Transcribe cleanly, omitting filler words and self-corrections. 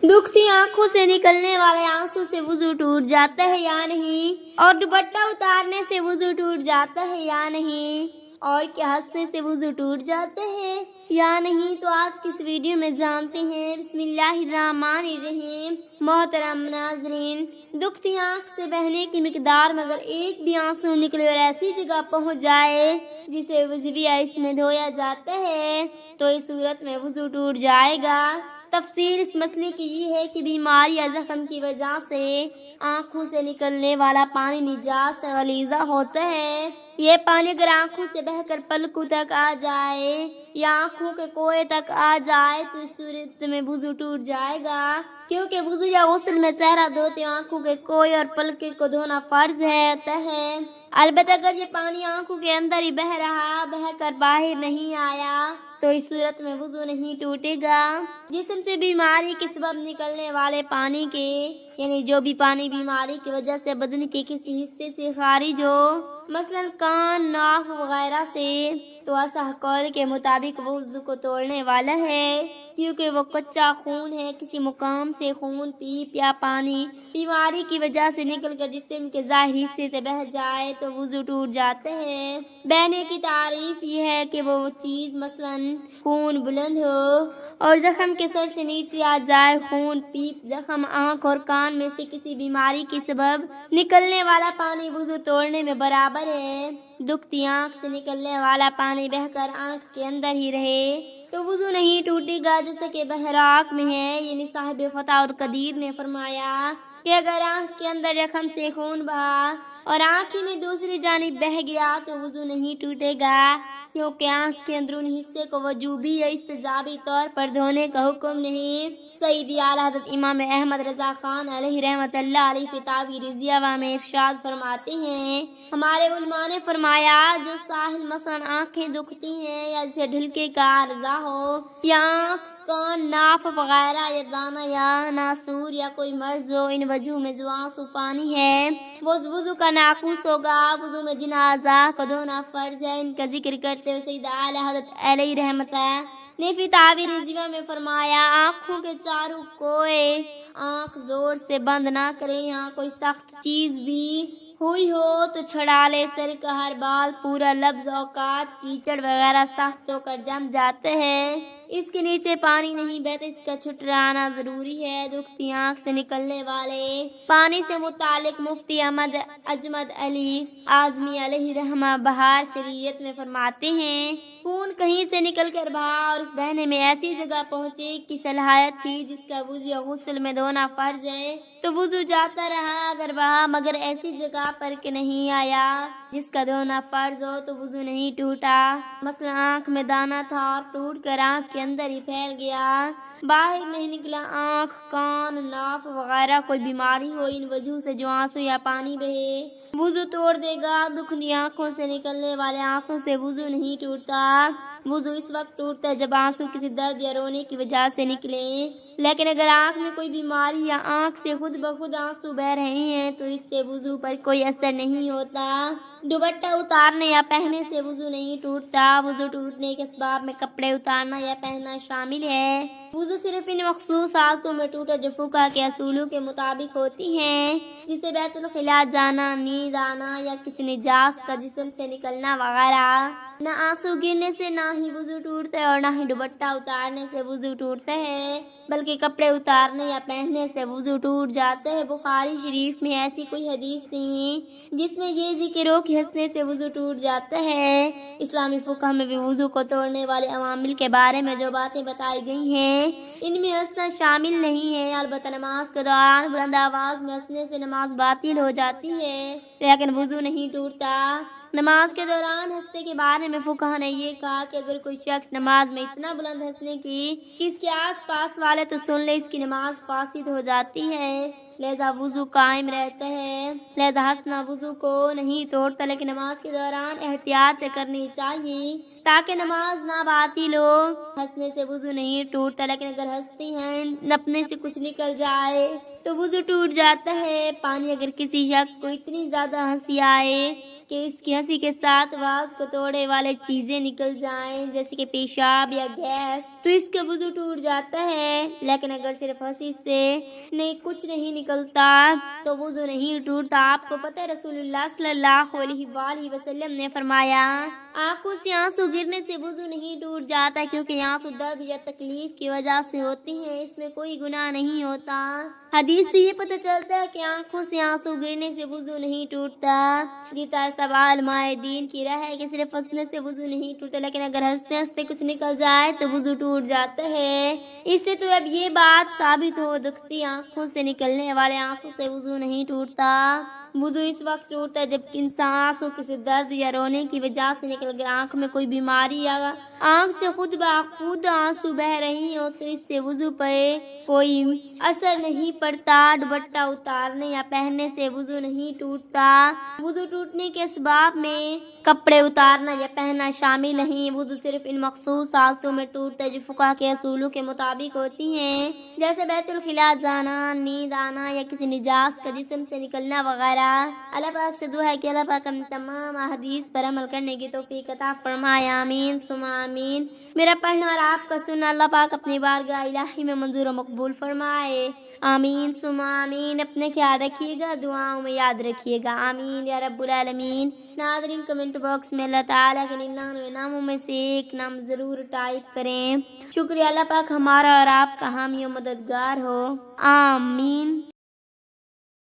دکھتی آنکھوں سے نکلنے والے آنسو سے وضو ٹوٹ جاتا ہے یا نہیں؟ اور دوپٹہ اتارنے سے وضو ٹوٹ جاتا ہے یا نہیں؟ اور کیا ہنسنے سے وضو ٹوٹ جاتا ہے یا نہیں؟ تو آج کی اس ویڈیو میں جانتے ہیں۔ بسم اللہ الرحمن الرحیم۔ محترم ناظرین، دکھتی آنکھ سے بہنے کی مقدار میں اگر ایک بھی آنسو نکلے اور ایسی جگہ پہنچ جائے جسے وضویہ اس میں دھویا جاتا ہے تو اس صورت میں وضو ٹوٹ جائے گا۔ تفسیر اس مسئلے کی یہ ہے کہ بیماری یا زخم کی وجہ سے آنکھوں سے نکلنے والا پانی نجاس غلیظہ ہوتا ہے۔ یہ پانی اگر آنکھوں سے بہہ کر پلکوں تک آ جائے یا آنکھوں کے کوے تک آ جائے تو اس صورت میں وضو ٹوٹ جائے گا، کیونکہ وضو یا غسل میں چہرہ دھوتے آنکھوں کے کوے اور پلکے کو دھونا فرض ہے۔ البتہ اگر یہ پانی آنکھوں کے اندر ہی بہہ رہا، بہہ کر باہر نہیں آیا تو اس صورت میں وضو نہیں ٹوٹے گا۔ جسم سے بیماری کے سبب نکلنے والے پانی کے یعنی جو بھی پانی بیماری کی وجہ سے بدن کے کسی حصے سے خارج ہو، مثلا کان، ناک وغیرہ سے، تو اصح قول کے مطابق وہ وضو کو توڑنے والا ہے، کیونکہ وہ کچا خون ہے۔ کسی مقام سے خون، پیپ یا پانی بیماری کی وجہ سے نکل کر جسم کے ظاہری حصے سے بہہ جائے تو وضو ٹوٹ جاتا ہے۔ بہنے کی تعریف یہ ہے کہ وہ چیز مثلا خون بلند ہو اور زخم کے سر سے نیچے آ جائے۔ خون، پیپ، زخم، آنکھ اور کان میں سے کسی بیماری کے سبب نکلنے والا پانی وضو توڑنے میں برابر ہے۔ دکھتی آنکھ سے نکلنے والا پانی بہہ کر آنکھ کے اندر ہی رہے تو وضو نہیں ٹوٹے گا، جیسا کہ بحراق میں ہے، یعنی صاحب فتح اور قدیر نے فرمایا کہ اگر آنکھ کے اندر رقم سے خون بہا اور آنکھ ہی میں دوسری جانب بہہ گیا تو وضو نہیں ٹوٹے گا، کیونکہ آنکھ کے اندرونی حصے کو وجوبی یا استحبابی طور پر دھونے کا حکم نہیں۔ سیدی اعلیٰ حضرت امام احمد رضا خان علیہ رحمۃ اللہ علیہ فتاوی رضیہ میں ارشاد فرماتے ہیں، ہمارے علماء نے فرمایا جو ساحل مثلا آنکھیں دکھتی ہیں یا جسے ڈھلکے کا عارضہ ہو یا آنکھ، کان، ناف وغیرہ یا دانہ یا ناسور یا کوئی مرض ہو، ان وجوہ میں جو آنسو پانی ہے وہ وضو کا ناقوس ہوگا۔ وضو میں جن اعضاء کو دھونا فرض ہے ان کا ذکر کرتے ہوئے سید اعلیٰ حضرت علیہ رحمۃ نے فتاوی رضیہ میں فرمایا، آنکھوں کے چاروں کوے آنکھ زور سے بند نہ کریں، یہاں کوئی سخت چیز بھی ہوئی ہو تو چھڑا لے۔ سر کا ہر بال، پورا لفظ، اوقات کیچڑ وغیرہ سخت ہو کر جم جاتے ہیں، اس کے نیچے پانی نہیں بہتا، اس کا چھٹرانا ضروری ہے۔ دکھتی آنکھ سے نکلنے والے پانی سے متعلق مفتی احمد اجمد علی اعظمی علیہ رحمہ بہار شریعت میں فرماتے ہیں، خون کہیں سے نکل کر بہا اور اس بہنے میں ایسی جگہ پہنچے کی صلاحیت تھی جس کا وضو یا غسل میں دھونا فرض ہے تو وضو جاتا رہا، اگر بہا مگر ایسی جگہ پر کہ نہیں آیا جس کا دھونا فرض ہو تو وضو نہیں ٹوٹا۔ مثلا آنکھ میں دانہ تھا اور ٹوٹ کر آنکھ کے اندر ہی پھیل گیا، باہر نہیں نکلا۔ آنکھ، کان، ناف وغیرہ کوئی بیماری ہو، ان وجہ سے جو آنسو یا پانی بہے وضو توڑ دے گا۔ دکھنی آنکھوں سے نکلنے والے آنسو سے وضو نہیں ٹوٹتا۔ وضو اس وقت ٹوٹتا ہے جب آنسو کسی درد یا رونے کی وجہ سے نکلے، لیکن اگر آنکھ میں کوئی بیماری یا آنکھ سے خود بخود آنسو بہہ رہے ہیں تو اس سے وضو پر کوئی اثر نہیں ہوتا۔ دوپٹہ اتارنے یا پہننے سے وضو نہیں ٹوٹتا۔ وضو ٹوٹنے کے اسباب میں کپڑے اتارنا یا پہننا شامل ہے۔ وضو صرف ان مخصوص حالتوں میں ٹوٹا جو فقہ کے اصولوں کے مطابق ہوتی ہیں، جسے بیت الخلاء جانا، نیند آنا یا کسی نجاست کا جسم سے نکلنا وغیرہ۔ نہ آنسو گرنے سے نہ ہی وضو ٹوٹتا ہے اور نہ ہی دوپٹہ اتارنے سے وضو ٹوٹتا ہے، بلکہ کپڑے اتارنے یا پہننے سے وضو ٹوٹ جاتا ہے۔ بخاری شریف میں ایسی کوئی حدیث نہیں جس میں یہ ذکر ہو کہ ہنسنے سے وضو ٹوٹ جاتا ہے۔ اسلامی فقہ میں بھی وضو کو توڑنے والے عوامل کے بارے میں جو باتیں بتائی گئی ہیں ان میں ہنسنا شامل نہیں ہے، البتہ نماز کے دوران بلند آواز میں ہنسنے سے نماز باطل ہو جاتی ہے لیکن وضو نہیں ٹوٹتا۔ نماز کے دوران ہنسنے کے بارے میں فقہ نے یہ کہا کہ اگر کوئی شخص نماز میں اتنا بلند ہنسنے کی کہ اس کے آس پاس والے تو سن لے، اس کی نماز فاسد ہو جاتی ہے، لہذا وضو قائم رہتا ہے۔ لہذا ہنسنا وضو کو نہیں توڑتا، لیکن نماز کے دوران احتیاط کرنی چاہیے تاکہ نماز نہ باطل ہو۔ ہنسنے سے وضو نہیں ٹوٹتا، لیکن اگر ہنستے ہیں اپنے سے کچھ نکل جائے تو وضو ٹوٹ جاتا ہے۔ پانی اگر کسی شخص کو اتنی زیادہ ہنسی آئے کہ اس کی ہنسی کے ساتھ آواز کو توڑنے والے چیزیں نکل جائیں جیسے کہ پیشاب یا گیس تو اس کا وضو ٹوٹ جاتا ہے، لیکن اگر صرف ہنسی سے کچھ نہیں نکلتا تو وضو نہیں ٹوٹتا۔ آپ کو پتہ ہے رسول اللہ صلی اللہ علیہ وآلہ وسلم نے فرمایا آنکھوں سے آنسو گرنے سے وضو نہیں ٹوٹ جاتا کیونکہ آنسو درد یا تکلیف کی وجہ سے ہوتے ہیں، اس میں کوئی گناہ نہیں ہوتا۔ حدیث سے یہ پتہ چلتا ہے کہ آنکھوں سے آنسو گرنے سے وضو نہیں ٹوٹتا۔ جیتا ہے سوال علماء دین کی رائے ہے کہ صرف ہنسنے سے وضو نہیں ٹوٹتا، لیکن اگر ہنستے ہنستے کچھ نکل جائے تو وضو ٹوٹ جاتا ہے۔ اس سے تو اب یہ بات ثابت ہو دکھتی آنکھوں سے نکلنے والے آنسو سے وضو نہیں ٹوٹتا۔ وضو اس وقت ٹوٹتا ہے جب انسان آنسو کسی درد یا رونے کی وجہ سے نکل کر آنکھ میں کوئی بیماری یا آنکھ سے خود بخود آنسو بہ رہی ہو تو اس سے وضو پر کوئی اثر نہیں پڑتا۔ دوپٹہ اتارنے یا پہننے سے وضو نہیں ٹوٹتا۔ وضو ٹوٹنے کے اسباب میں کپڑے اتارنا یا پہننا شامل نہیں۔ وضو صرف ان مخصوص حالتوں میں ٹوٹتا ہے جو فقہ کے اصولوں کے مطابق ہوتی ہیں، جیسے بیت الخلاء جانا، نیند آنا یا کسی نجاس کا جسم سے نکلنا وغیرہ۔ اللہ پاک سے دعا ہے کہ اللہ پاک ہم تمام احادیث پر عمل کرنے کی توفیق عطا فرمائے، آمین ثم آمین۔ میرا پڑھنا اور آپ کا سننا اللہ پاک اپنی بارگاہ الہی میں منظور و مقبول فرمائے، آمین ثم آمین۔ اپنے خیال رکھیے گا، دعاؤں میں یاد رکھیے گا، آمین یا رب العالمین۔ ناظرین کمنٹ باکس میں اللہ تعالیٰ کے 99 ناموں میں سے ایک نام ضرور ٹائپ کریں۔ شکریہ، اللہ پاک ہمارا اور آپ کا حامی و مددگار ہو، آمین۔